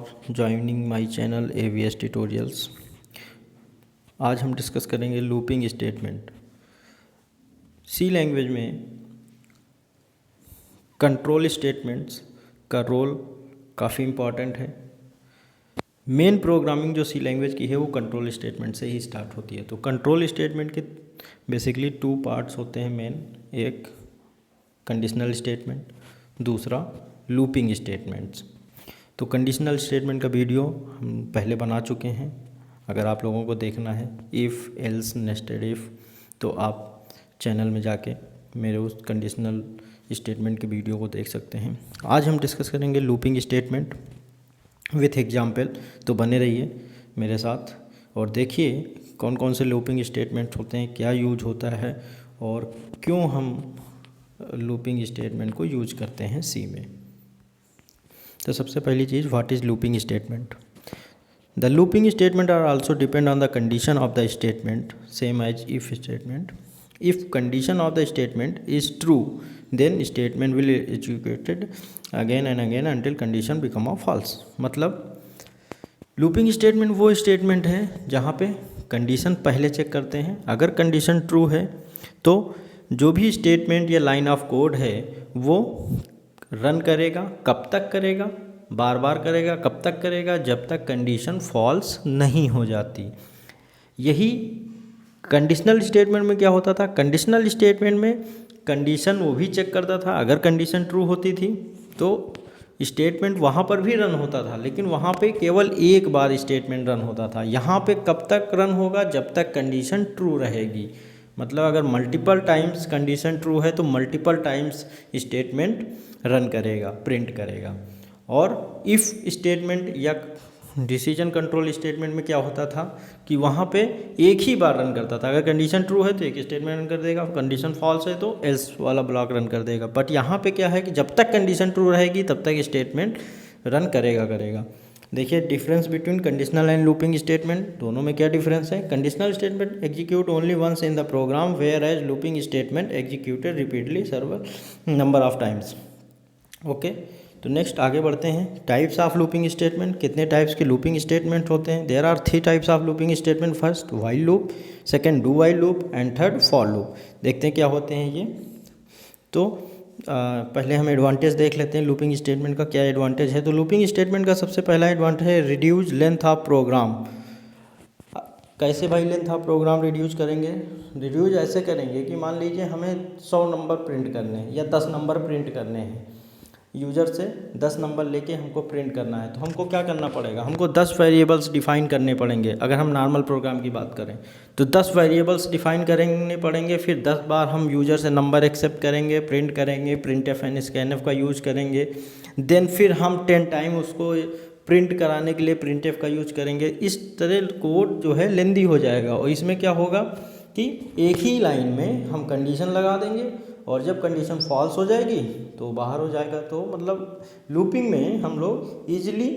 For joining my channel AVS tutorials. आज हम discuss करेंगे लूपिंग स्टेटमेंट। सी लैंग्वेज में कंट्रोल स्टेटमेंट्स का रोल काफ़ी इम्पॉर्टेंट है। मेन प्रोग्रामिंग जो सी लैंग्वेज की है वो कंट्रोल स्टेटमेंट से ही स्टार्ट होती है। तो कंट्रोल स्टेटमेंट के बेसिकली 2 पार्ट्स होते हैं मेन, एक कंडीशनल स्टेटमेंट, दूसरा लूपिंग स्टेटमेंट्स। तो कंडीशनल स्टेटमेंट का वीडियो हम पहले बना चुके हैं। अगर आप लोगों को देखना है इफ़ एल्स नेस्टेड इफ़, तो आप चैनल में जाके मेरे उस कंडीशनल स्टेटमेंट के वीडियो को देख सकते हैं। आज हम डिस्कस करेंगे लूपिंग स्टेटमेंट विथ एग्जाम्पल। तो बने रहिए मेरे साथ और देखिए कौन कौन से लूपिंग स्टेटमेंट्स होते हैं, क्या यूज होता है और क्यों हम लूपिंग स्टेटमेंट को यूज करते हैं सी में। तो सबसे पहली चीज़, what is looping statement. The looping statement are also depend on the condition of the statement, same as if statement. If condition of the statement is true then statement will executed again and again until condition become a false. मतलब looping statement वो statement है जहाँ पे condition पहले check करते हैं। अगर condition true है तो जो भी स्टेटमेंट या लाइन ऑफ कोड है वो रन करेगा। कब तक करेगा? बार बार करेगा। कब तक करेगा? जब तक कंडीशन फॉल्स नहीं हो जाती। यही कंडीशनल स्टेटमेंट में क्या होता था, कंडीशनल स्टेटमेंट में कंडीशन वो भी चेक करता था। अगर कंडीशन ट्रू होती थी तो स्टेटमेंट वहाँ पर भी रन होता था, लेकिन वहाँ पे केवल एक बार स्टेटमेंट रन होता था। यहाँ पे कब तक रन होगा? जब तक कंडीशन ट्रू रहेगी। मतलब अगर मल्टीपल टाइम्स कंडीशन ट्रू है तो मल्टीपल टाइम्स स्टेटमेंट रन करेगा, प्रिंट करेगा। और इफ़ स्टेटमेंट या डिसीजन कंट्रोल स्टेटमेंट में क्या होता था कि वहाँ पे एक ही बार रन करता था। अगर कंडीशन ट्रू है तो एक स्टेटमेंट रन कर देगा, कंडीशन फॉल्स है तो एल्स वाला ब्लॉक रन कर देगा। बट यहाँ पे क्या है कि जब तक कंडीशन ट्रू रहेगी तब तक स्टेटमेंट रन करेगा। देखिए difference between conditional and looping statement, दोनों में क्या डिफरेंस है। Conditional statement execute only once in the program, whereas looping statement executed repeatedly several number of times. Okay, तो नेक्स्ट आगे बढ़ते हैं। टाइप्स ऑफ लूपिंग स्टेटमेंट, कितने types के लूपिंग स्टेटमेंट होते हैं। There are 3 types of looping statement. First while loop, second do while loop and third for loop. देखते हैं क्या होते हैं ये। तो पहले हम एडवांटेज देख लेते हैं लूपिंग स्टेटमेंट का क्या एडवांटेज है। तो लूपिंग स्टेटमेंट का सबसे पहला एडवांटेज है रिड्यूस लेंथ ऑफ प्रोग्राम। कैसे भाई लेंथ ऑफ प्रोग्राम रिड्यूस करेंगे? रिड्यूस ऐसे करेंगे कि मान लीजिए हमें 100 नंबर प्रिंट करने हैं या 10 नंबर प्रिंट करने हैं। यूज़र से 10 नंबर लेके हमको प्रिंट करना है तो हमको क्या करना पड़ेगा? हमको 10 वेरिएबल्स डिफ़ाइन करने पड़ेंगे। अगर हम नॉर्मल प्रोग्राम की बात करें तो 10 वेरिएबल्स डिफ़ाइन करने पड़ेंगे। फिर 10 बार हम यूज़र से नंबर एक्सेप्ट करेंगे, प्रिंट करेंगे, प्रिंटफ एंड स्कैनफ का यूज़ करेंगे। देन फिर हम 10 टाइम उसको प्रिंट कराने के लिए प्रिंटफ का यूज करेंगे। इस तरह कोड जो है लेंदी हो जाएगा। और इसमें क्या होगा कि एक ही लाइन में हम कंडीशन लगा देंगे और जब कंडीशन फॉल्स हो जाएगी तो बाहर हो जाएगा। तो मतलब लूपिंग में हम लोग ईजिली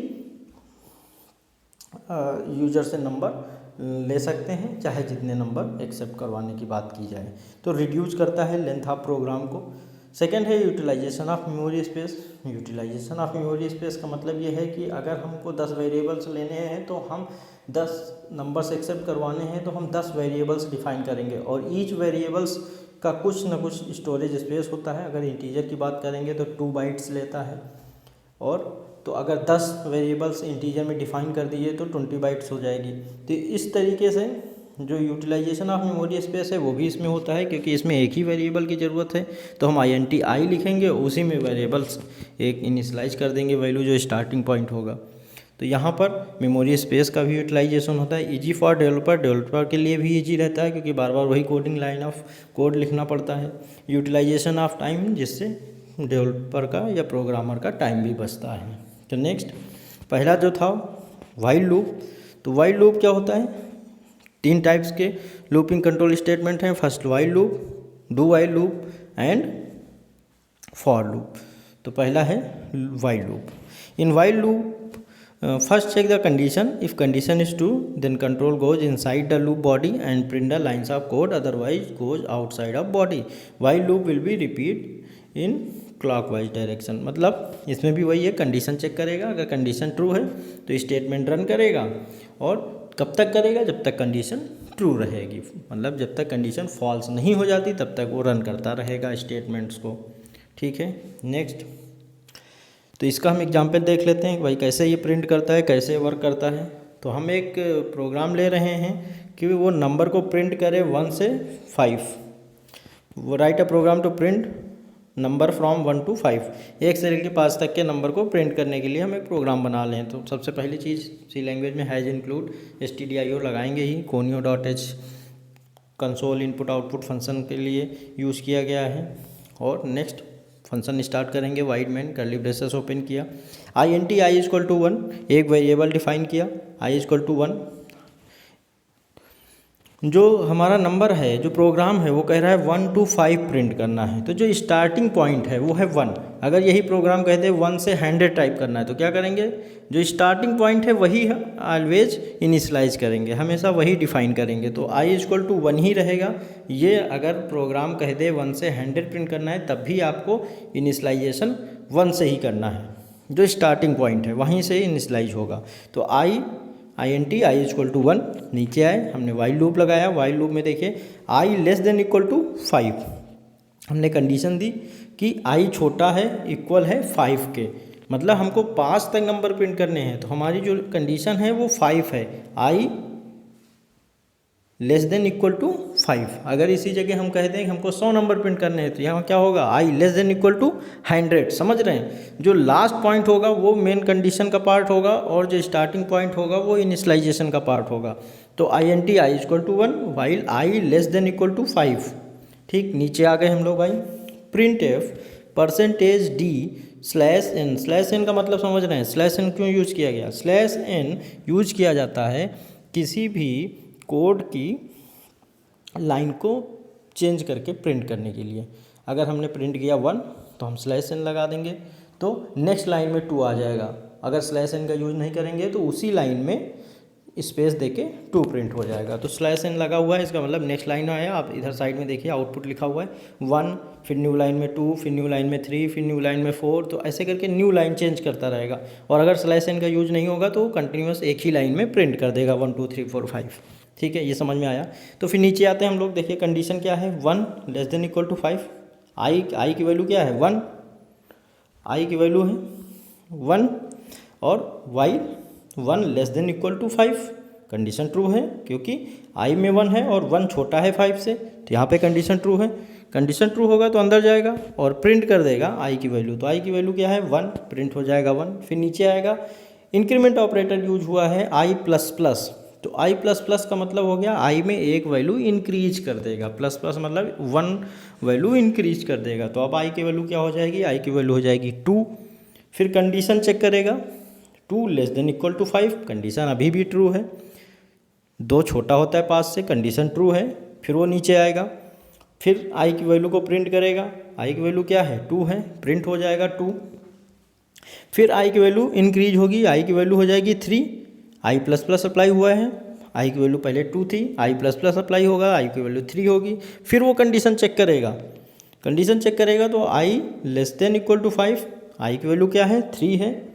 यूजर से नंबर ले सकते हैं, चाहे जितने नंबर एक्सेप्ट करवाने की बात की जाए। तो रिड्यूस करता है लेंथ ऑफ प्रोग्राम को। सेकेंड है utilisation of memory space. Utilisation of memory space का मतलब ये है कि अगर हमको 10 वेरिएबल्स लेने हैं तो हम 10 नंबर्स एक्सेप्ट करवाने हैं तो हम 10 वेरिएबल्स डिफाइन करेंगे और ईच वेरिएबल्स का कुछ ना कुछ स्टोरेज स्पेस होता है। अगर इंटीजर की बात करेंगे तो 2 बाइट्स लेता है, और तो अगर 10 वेरिएबल्स इंटीजर में डिफाइन कर दिए तो 20 बाइट्स हो जाएगी। तो इस तरीके से जो यूटिलाइजेशन ऑफ मेमोरी स्पेस है वो भी इसमें होता है, क्योंकि इसमें एक ही वेरिएबल की ज़रूरत है तो हम INT लिखेंगे, उसी में वेरिएबल्स एक इनिशलाइज कर देंगे वैल्यू जो स्टार्टिंग पॉइंट होगा। तो यहाँ पर मेमोरी स्पेस का भी यूटिलाइजेशन होता है। ईजी फॉर डेवलपर के लिए भी ईजी रहता है क्योंकि बार बार वही कोडिंग लाइन ऑफ कोड लिखना पड़ता है। यूटिलाइजेशन ऑफ टाइम, जिससे डेवलपर का या प्रोग्रामर का टाइम भी बचता है। तो नेक्स्ट पहला जो था व्हाइल लूप। तो व्हाइल लूप क्या होता है? 3 टाइप्स के लूपिंग कंट्रोल स्टेटमेंट हैं। First while loop, do while loop and for loop. तो पहला है while loop. In while loop first check the condition. If condition is true, then control goes inside the loop body and print the lines of code, otherwise goes outside of body. While loop will be repeat in clockwise direction, मतलब इसमें भी वही है, condition check करेगा, अगर condition true है तो statement run करेगा, और कब तक करेगा, जब तक कंडीशन ट्रू रहेगी, मतलब जब तक कंडीशन फॉल्स नहीं हो जाती तब तक वो रन करता रहेगा स्टेटमेंट्स को। ठीक है, नेक्स्ट, तो इसका हम एग्जाम्पल देख लेते हैं कि भाई कैसे ये प्रिंट करता है, कैसे वर्क करता है। तो हम एक प्रोग्राम ले रहे हैं कि वो नंबर को प्रिंट करे 1 से 5। वो write a program to print number from 1 to 5, 1 से लेकर 5 तक के नंबर को प्रिंट करने के लिए हम एक प्रोग्राम बना लें। तो सबसे पहली चीज़ सी लैंग्वेज में हैज़ इंक्लूड stdio लगाएंगे ही, conio.h console input output function के लिए यूज़ किया गया है। और नेक्स्ट फंक्शन स्टार्ट करेंगे, wide man curly braces open किया, int i इक्वल टू 1, एक वेरिएबल डिफाइन किया i इक्वल टू 1। जो हमारा नंबर है, जो प्रोग्राम है वो कह रहा है 1 to 5 प्रिंट करना है, तो जो स्टार्टिंग पॉइंट है वो है 1। अगर यही प्रोग्राम कहते हैं 1 से 100 टाइप करना है तो क्या करेंगे, जो स्टार्टिंग पॉइंट है वही ऑलवेज इनिशलाइज करेंगे, हमेशा वही डिफाइन करेंगे। तो i इक्वल टू 1 ही रहेगा। ये अगर प्रोग्राम कह दे 1 से 100 प्रिंट करना है तब भी आपको इनिशलाइजेशन 1 से ही करना है, जो स्टार्टिंग पॉइंट है वहीं से इनिशलाइज होगा। तो int i इक्वल टू 1, नीचे आए, हमने वाइल लूप लगाया, वाइल लूप में देखिए i less than equal to 5, हमने कंडीशन दी कि i छोटा है इक्वल है 5 के, मतलब हमको 5 तक नंबर प्रिंट करने हैं। तो हमारी जो कंडीशन है वो 5 है, i less than equal to 5। अगर इसी जगह हम कह दें कि हमको 100 नंबर प्रिंट करने हैं तो यहाँ क्या होगा, i less than equal to 100। समझ रहे हैं, जो लास्ट पॉइंट होगा वो मेन कंडीशन का पार्ट होगा और जो स्टार्टिंग पॉइंट होगा वो इनिशलाइजेशन का पार्ट होगा। तो int i equal to 1 while i less than equal to 5। ठीक, नीचे आ गए हम लोग भाई, print F %d/n, slash n का मतलब समझ रहे हैं, स्लैश n क्यों यूज़ किया गया, स्लैश n यूज़ किया जाता है किसी भी कोड की लाइन को चेंज करके प्रिंट करने के लिए। अगर हमने प्रिंट किया 1 तो हम स्लैश n लगा देंगे तो नेक्स्ट लाइन में 2 आ जाएगा। अगर स्लैश n का यूज़ नहीं करेंगे तो उसी लाइन में स्पेस देके 2 प्रिंट हो जाएगा। तो स्लैश n लगा हुआ है, इसका मतलब नेक्स्ट लाइन आया। आप इधर साइड में देखिए आउटपुट लिखा हुआ है 1, फिर न्यू लाइन में 2, फिर न्यू लाइन में 3, फिर न्यू लाइन में 4, तो ऐसे करके न्यू लाइन चेंज करता रहेगा। और अगर स्लैश n का यूज़ नहीं होगा तो कंटिन्यूस एक ही लाइन में प्रिंट कर देगा 1 2 3 4 5। ठीक है, ये समझ में आया। तो फिर नीचे आते हैं हम लोग, देखिए कंडीशन क्या है, 1 लेस देन इक्वल टू 5, आई की वैल्यू क्या है 1, आई की वैल्यू है 1, और y 1 less than equal to 5, condition true है क्योंकि आई में 1 है और 1 छोटा है 5 से, तो यहाँ पे कंडीशन ट्रू है। कंडीशन ट्रू होगा तो अंदर जाएगा और प्रिंट कर देगा आई की वैल्यू। तो आई की वैल्यू क्या है 1, प्रिंट हो जाएगा 1। फिर नीचे आएगा, इंक्रीमेंट ऑपरेटर यूज हुआ है i प्लस प्लस, तो i प्लस प्लस का मतलब हो गया i में एक वैल्यू इंक्रीज कर देगा, प्लस प्लस मतलब 1 वैल्यू इंक्रीज कर देगा। तो अब i की वैल्यू क्या हो जाएगी, i की वैल्यू हो जाएगी 2। फिर कंडीशन चेक करेगा 2 less than equal to 5, condition अभी भी ट्रू है, 2 छोटा होता है 5 से, कंडीशन ट्रू है। फिर वो नीचे आएगा, फिर i की वैल्यू को प्रिंट करेगा, i की वैल्यू क्या है 2 है, प्रिंट हो जाएगा 2। फिर i की वैल्यू इंक्रीज होगी, i की वैल्यू हो जाएगी 3, i प्लस प्लस अप्लाई हुआ है, i की वैल्यू पहले 2 थी, i प्लस प्लस अप्लाई होगा, i की वैल्यू 3 होगी। फिर वो कंडीशन चेक करेगा, कंडीशन चेक करेगा तो i less than equal to 5, i की वैल्यू क्या है 3 है,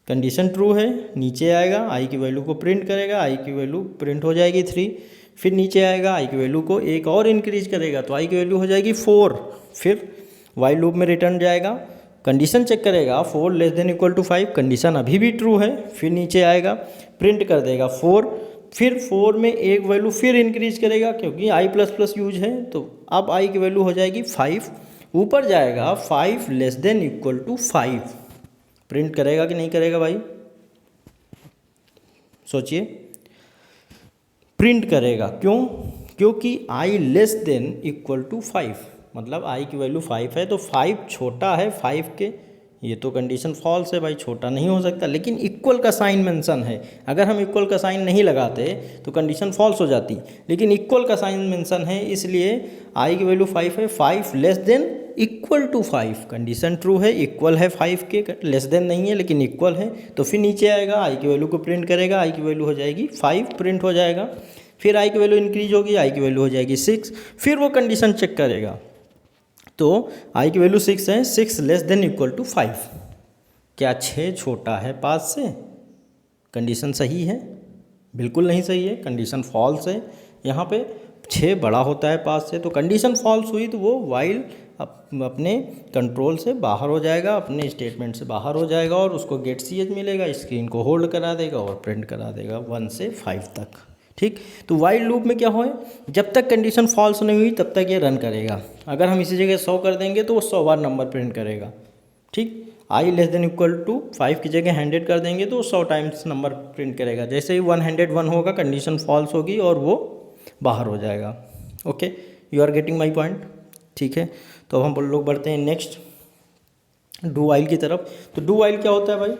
कंडीशन ट्रू है। नीचे आएगा, i की वैल्यू को प्रिंट करेगा, i की वैल्यू प्रिंट हो जाएगी 3। फिर नीचे आएगा, i की वैल्यू को एक और इंक्रीज करेगा तो i की वैल्यू हो जाएगी 4। फिर वाइल लूप में रिटर्न जाएगा, कंडीशन चेक करेगा 4 less than equal to 5, condition अभी भी ट्रू है। फिर नीचे आएगा, प्रिंट कर देगा 4। फिर 4 में एक वैल्यू फिर इंक्रीज करेगा क्योंकि i प्लस प्लस यूज है, तो अब i की वैल्यू हो जाएगी 5। ऊपर जाएगा 5 less than equal to 5, print करेगा कि नहीं करेगा भाई, सोचिए, प्रिंट करेगा। क्यों, क्योंकि i less than equal to 5, मतलब i की वैल्यू 5 है तो 5 छोटा है 5 के, ये तो कंडीशन फॉल्स है भाई, छोटा नहीं हो सकता। लेकिन इक्वल का साइन मेंशन है, अगर हम इक्वल का साइन नहीं लगाते तो कंडीशन फॉल्स हो जाती, लेकिन इक्वल का साइन मेंशन है इसलिए i की वैल्यू 5 है, 5 less than equal to 5, condition true है, इक्वल है 5 के, लेस देन नहीं है लेकिन इक्वल है। तो फिर नीचे आएगा, i की वैल्यू को प्रिंट करेगा, i की वैल्यू हो जाएगी 5, प्रिंट हो जाएगा। फिर i की वैल्यू इंक्रीज होगी, i की वैल्यू हो जाएगी 6। फिर वो कंडीशन चेक करेगा तो आई की वैल्यू 6 है, 6 लेस देन इक्वल टू 5। क्या 6 छोटा है 5 से? कंडीशन सही है? बिल्कुल नहीं सही है, कंडीशन फॉल्स है। यहाँ पे 6 बड़ा होता है 5 से, तो कंडीशन फॉल्स हुई तो वो वाइल अपने कंट्रोल से बाहर हो जाएगा, अपने स्टेटमेंट से बाहर हो जाएगा और उसको गेट सी एच मिलेगा, स्क्रीन को होल्ड करा देगा और प्रिंट करा देगा 1 से 5 तक। ठीक, तो वाइल लूप में क्या हो, जब तक कंडीशन फॉल्स नहीं हुई तब तक ये रन करेगा। अगर हम इसी जगह 100 कर देंगे तो वो 100 बार नंबर प्रिंट करेगा। ठीक, आई लेस देन इक्वल टू 5 की जगह 100 कर देंगे तो 100 टाइम्स नंबर प्रिंट करेगा। जैसे ही 101 होगा कंडीशन फॉल्स होगी और वो बाहर हो जाएगा। Okay, you are getting my point. ठीक है, तो अब हम लोग बढ़ते हैं नेक्स्ट डू वाइल की तरफ। तो डू वाइल क्या होता है भाई?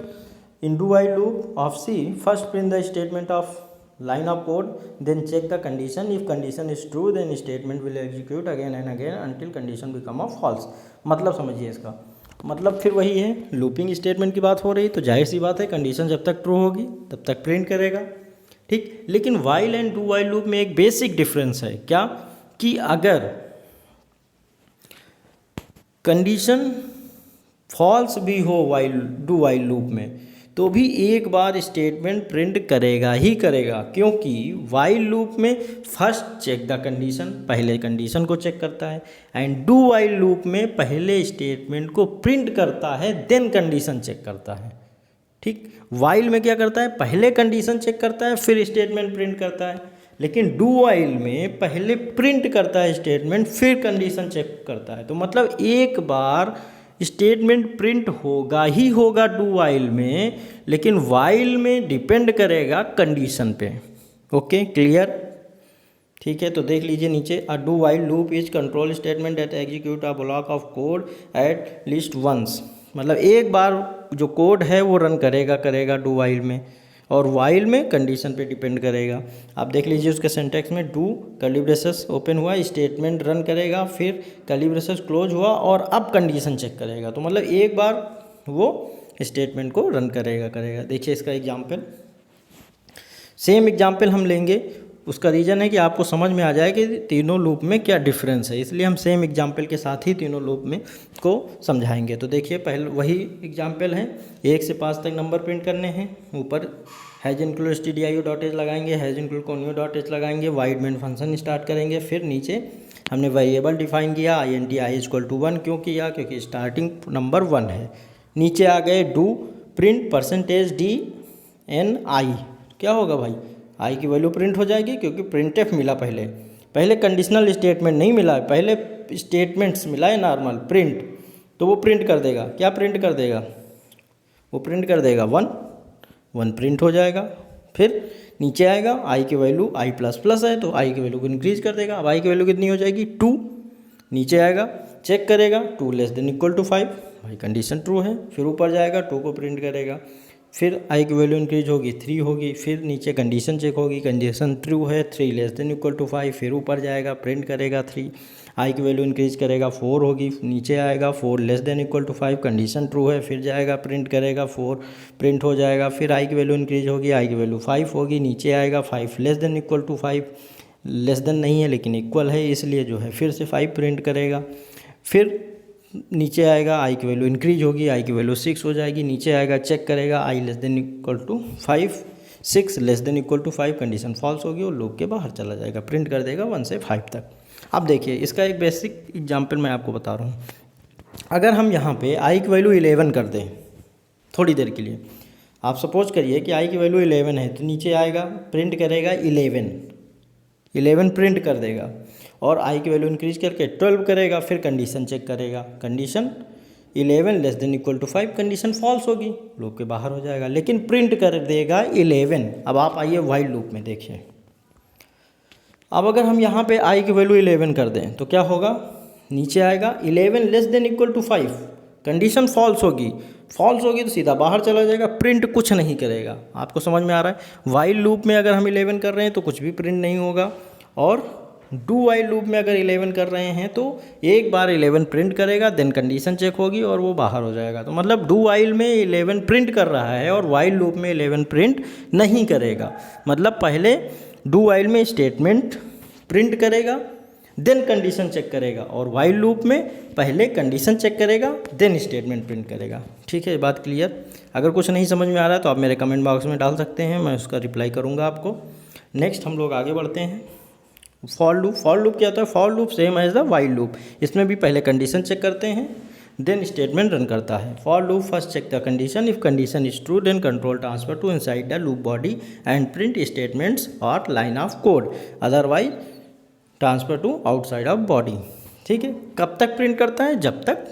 In do while loop of C first print the statement of line of code, then check the condition. If condition is true then statement will execute again and again until condition become of false। मतलब समझिए इसका मतलब फिर वही है, looping statement की बात हो रही, तो जाहिर सी बात है कंडीशन जब तक ट्रू होगी तब तक प्रिंट करेगा। ठीक, लेकिन while and do while loop में एक बेसिक डिफरेंस है। क्या? कि अगर कंडीशन फॉल्स भी हो वाइल डू वाइल लूप में तो भी एक बार स्टेटमेंट प्रिंट करेगा ही करेगा, क्योंकि वाइल लूप में फर्स्ट चेक द कंडीशन, पहले कंडीशन को चेक करता है, एंड डू वाइल लूप में पहले स्टेटमेंट को प्रिंट करता है देन कंडीशन चेक करता है। ठीक, वाइल में क्या करता है? पहले कंडीशन चेक करता है फिर स्टेटमेंट प्रिंट करता है, लेकिन डू वाइल में पहले प्रिंट करता है स्टेटमेंट फिर कंडीशन चेक करता है। तो मतलब एक बार स्टेटमेंट प्रिंट होगा ही होगा डू वाइल में, लेकिन वाइल में डिपेंड करेगा कंडीशन पे। Okay, clear? ठीक है, तो देख लीजिए नीचे, a do while loop is control statement that execute a block of code at least once. मतलब एक बार जो कोड है वो रन करेगा डू वाइल में, और वाइल में कंडीशन पे डिपेंड करेगा। आप देख लीजिए उसके सिंटैक्स में डू कर्ली ब्रेसेस ओपन हुआ, स्टेटमेंट रन करेगा, फिर कर्ली ब्रेसेस क्लोज हुआ और अब कंडीशन चेक करेगा। तो मतलब एक बार वो स्टेटमेंट को रन करेगा। देखिए इसका एग्जाम्पल, सेम एग्जाम्पल हम लेंगे, उसका रीज़न है कि आपको समझ में आ जाए कि तीनों लूप में क्या डिफरेंस है, इसलिए हम सेम एग्जाम्पल के साथ ही तीनों लूप में को समझाएंगे। तो देखिए पहले वही एग्जाम्पल है, 1 से 5 तक नंबर प्रिंट करने हैं। ऊपर हैज इंक्लूड stdio.h लगाएंगे, हैज इंक्लूड conio.h लगाएंगे, वाइड मेन फंक्शन स्टार्ट करेंगे। फिर नीचे हमने वेरिएबल डिफाइन किया int i इक्वल टू 1, क्यों किया? क्योंकि स्टार्टिंग नंबर 1 है। नीचे आ गए डू प्रिंट %d_n i, क्या होगा भाई? आई की वैल्यू प्रिंट हो जाएगी, क्योंकि प्रिंटफ मिला पहले कंडीशनल स्टेटमेंट नहीं मिला है, पहले स्टेटमेंट्स मिला है नॉर्मल प्रिंट, तो वो प्रिंट कर देगा। क्या प्रिंट कर देगा? वो प्रिंट कर देगा 1 प्रिंट हो जाएगा। फिर नीचे आएगा आई की वैल्यू i++ है तो आई की वैल्यू को इंक्रीज कर देगा। अब आई की वैल्यू कितनी हो जाएगी? 2। नीचे आएगा चेक करेगा 2 लेस देन इक्वल टू 5, भाई कंडीशन ट्रू है। फिर ऊपर जाएगा 2 को प्रिंट करेगा, फिर आई की वैल्यू इंक्रीज होगी 3 होगी, फिर नीचे कंडीशन चेक होगी, कंडीशन ट्रू है 3 लेस देन इक्वल टू 5, फिर ऊपर जाएगा प्रिंट करेगा 3, आई की वैल्यू इंक्रीज करेगा 4 होगी, नीचे आएगा 4 less than equal to 5, condition true है, फिर जाएगा प्रिंट करेगा 4 प्रिंट हो जाएगा, फिर आई की वैल्यू इंक्रीज होगी, आई की वैल्यू 5 होगी, नीचे आएगा 5 less than equal to 5, less than नहीं है लेकिन इक्वल है इसलिए जो है फिर से 5 प्रिंट करेगा। फिर नीचे आएगा आई की वैल्यू इंक्रीज होगी, आई की वैल्यू 6 हो जाएगी, नीचे आएगा चेक करेगा i less than equal to 5, 6 less than equal to 5, condition false होगी और लूप के बाहर चला जाएगा, प्रिंट कर देगा 1 से 5 तक। अब देखिए इसका एक बेसिक एग्जांपल मैं आपको बता रहा हूँ। अगर हम यहाँ पे आई की वैल्यू 11 कर दें थोड़ी देर के लिए, आप सपोज करिए कि आई की वैल्यू 11 है, तो नीचे आएगा प्रिंट करेगा 11 प्रिंट कर देगा, और आई की वैल्यू इंक्रीज करके 12 करेगा, फिर कंडीशन चेक करेगा, condition 11 less than equal to 5, condition false होगी, लूप के बाहर हो जाएगा, लेकिन प्रिंट कर देगा 11। अब आप आइए वाइल लूप में देखिए, अब अगर हम यहाँ पे आई की वैल्यू 11 कर दें तो क्या होगा? नीचे आएगा 11 less than equal to 5, condition false होगी तो सीधा बाहर चला जाएगा, प्रिंट कुछ नहीं करेगा। आपको समझ में आ रहा है? वाइल लूप में अगर हम 11 कर रहे हैं तो कुछ भी प्रिंट नहीं होगा, और डू वाइल लूप में अगर 11 कर रहे हैं तो एक बार 11 प्रिंट करेगा, देन कंडीशन चेक होगी और वो बाहर हो जाएगा। तो मतलब डू वाइल में 11 प्रिंट कर रहा है और वाइल लूप में 11 प्रिंट नहीं करेगा। मतलब पहले डू वाइल में स्टेटमेंट प्रिंट करेगा, देन कंडीशन चेक करेगा, और वाइल लूप में पहले कंडीशन चेक करेगा देन स्टेटमेंट प्रिंट करेगा। ठीक है, बात क्लियर। अगर कुछ नहीं समझ में आ रहा है तो आप मेरे कमेंट बॉक्स में डाल सकते हैं, मैं उसका रिप्लाई करूँगा आपको। नेक्स्ट हम लोग आगे बढ़ते हैं। फॉर लूप, फॉर लूप क्या होता है? For loop same as the while loop, इसमें भी पहले कंडीशन चेक करते हैं देन स्टेटमेंट रन करता है। For loop first check the condition, if condition is true then control transfer to inside the loop body and print statements और line of code, otherwise transfer to outside of body. ठीक है, कब तक print करता है? जब तक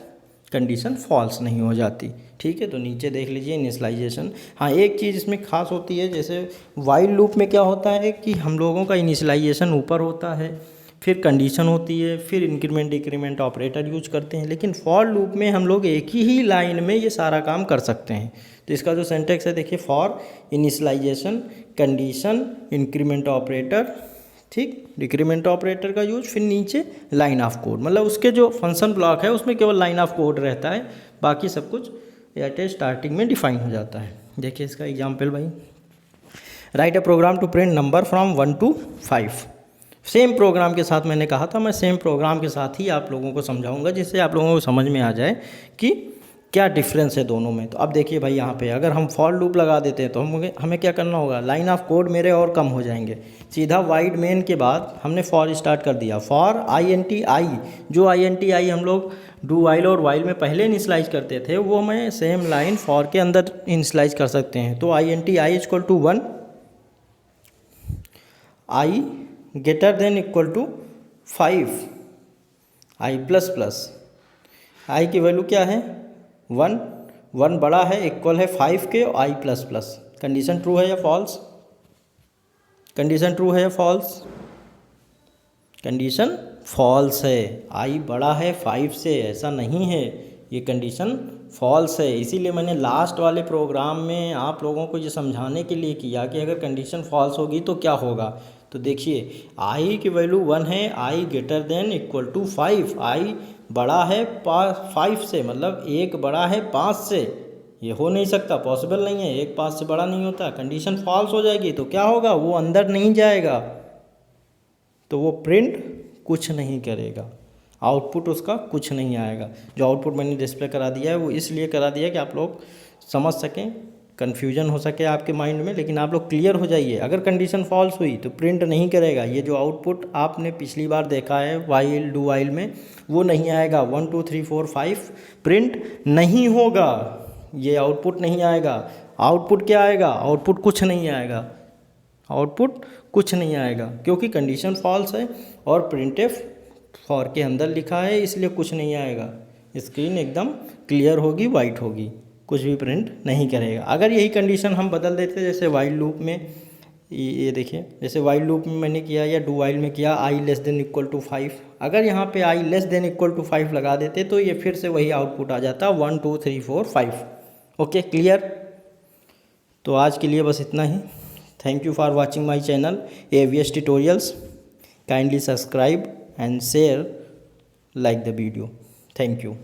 condition false नहीं हो जाती। ठीक है, तो नीचे देख लीजिए इनिशियलाइजेशन। हाँ, एक चीज़ इसमें खास होती है, जैसे वाइल लूप में क्या होता है कि हम लोगों का इनिशियलाइजेशन ऊपर होता है, फिर कंडीशन होती है, फिर इंक्रीमेंट डिक्रीमेंट ऑपरेटर यूज करते हैं, लेकिन फॉर लूप में हम लोग एक ही लाइन में ये सारा काम कर सकते हैं। तो इसका जो सिंटैक्स है देखिए, for initialisation, condition, increment operator, ठीक, डिक्रीमेंट ऑपरेटर का यूज, फिर नीचे लाइन ऑफ कोड, मतलब उसके जो फंक्शन ब्लॉक है उसमें केवल लाइन ऑफ कोड रहता है, बाकी सब कुछ एट ए स्टार्टिंग में डिफाइन हो जाता है। देखिए इसका एग्जाम्पल भाई, write a program to print number from 1 to 5। Same program के साथ मैंने कहा था, मैं सेम प्रोग्राम के साथ ही आप लोगों को समझाऊंगा, जिससे आप लोगों को समझ में आ जाए कि क्या डिफरेंस है दोनों में। तो अब देखिए भाई, यहाँ पे अगर हम फॉर लूप लगा देते हैं तो हमें क्या करना होगा? लाइन ऑफ कोड मेरे और कम हो जाएंगे। सीधा वाइड मेन के बाद हमने फॉर स्टार्ट कर दिया। फॉर INT I, जो INT I हम लोग डू वाइल और वाइल में पहले इनिशलाइज करते थे, वो हमें सेम लाइन फॉर के अंदर इनिशलाइज कर सकते हैं। तो INT I equal to 1, I greater than equal to 5, I plus plus, I की वैल्यू क्या है? 1, 1 बड़ा है, इक्वल है 5 के, I plus plus. Condition true है या फॉल्स? कंडीशन ट्रू है या फॉल्स? कंडीशन फॉल्स है। I बड़ा है 5 से, ऐसा नहीं है, ये कंडीशन फॉल्स है। इसीलिए मैंने लास्ट वाले प्रोग्राम में आप लोगों को ये समझाने के लिए किया कि अगर कंडीशन फॉल्स होगी तो क्या होगा। तो देखिए, I की वैल्यू 1 है, I greater than equal to 5, I बड़ा है 5 से, मतलब 1 बड़ा है 5 से। ये हो नहीं सकता, पॉसिबल नहीं है, 1 5 से बड़ा नहीं होता। कंडीशन फॉल्स हो जाएगी तो क्या होगा? वो अंदर नहीं जाएगा, तो वो प्रिंट कुछ नहीं करेगा, आउटपुट उसका कुछ नहीं आएगा। जो आउटपुट मैंने डिस्प्ले करा दिया है वो इसलिए करा दिया कि आप लोग समझ सकें, कन्फ्यूजन हो सके आपके माइंड में, लेकिन आप लोग क्लियर हो जाइए। अगर कंडीशन फॉल्स हुई तो प्रिंट नहीं करेगा। ये जो आउटपुट आपने पिछली बार देखा है वाइल डू वाइल में, वो नहीं आएगा। 1 2 3 4 5 प्रिंट नहीं होगा, ये आउटपुट नहीं आएगा। आउटपुट क्या आएगा? आउटपुट कुछ नहीं आएगा, आउटपुट कुछ नहीं आएगा, क्योंकि कंडीशन फॉल्स है और प्रिंटफ फॉर के अंदर लिखा है, इसलिए कुछ नहीं आएगा। स्क्रीन एकदम क्लियर होगी, वाइट होगी, कुछ भी प्रिंट नहीं करेगा। अगर यही कंडीशन हम बदल देते, जैसे वाइल लूप में, ये देखिए, जैसे वाइल लूप में मैंने किया या डू वाइल में किया, I less than equal to 5, अगर यहाँ पे I less than equal to 5 लगा देते तो ये फिर से वही आउटपुट आ जाता 1 2 3 4 5। Okay, clear. तो आज के लिए बस इतना ही। Thank you for watching my channel AVS tutorials. Kindly subscribe and share, like the video. Thank you.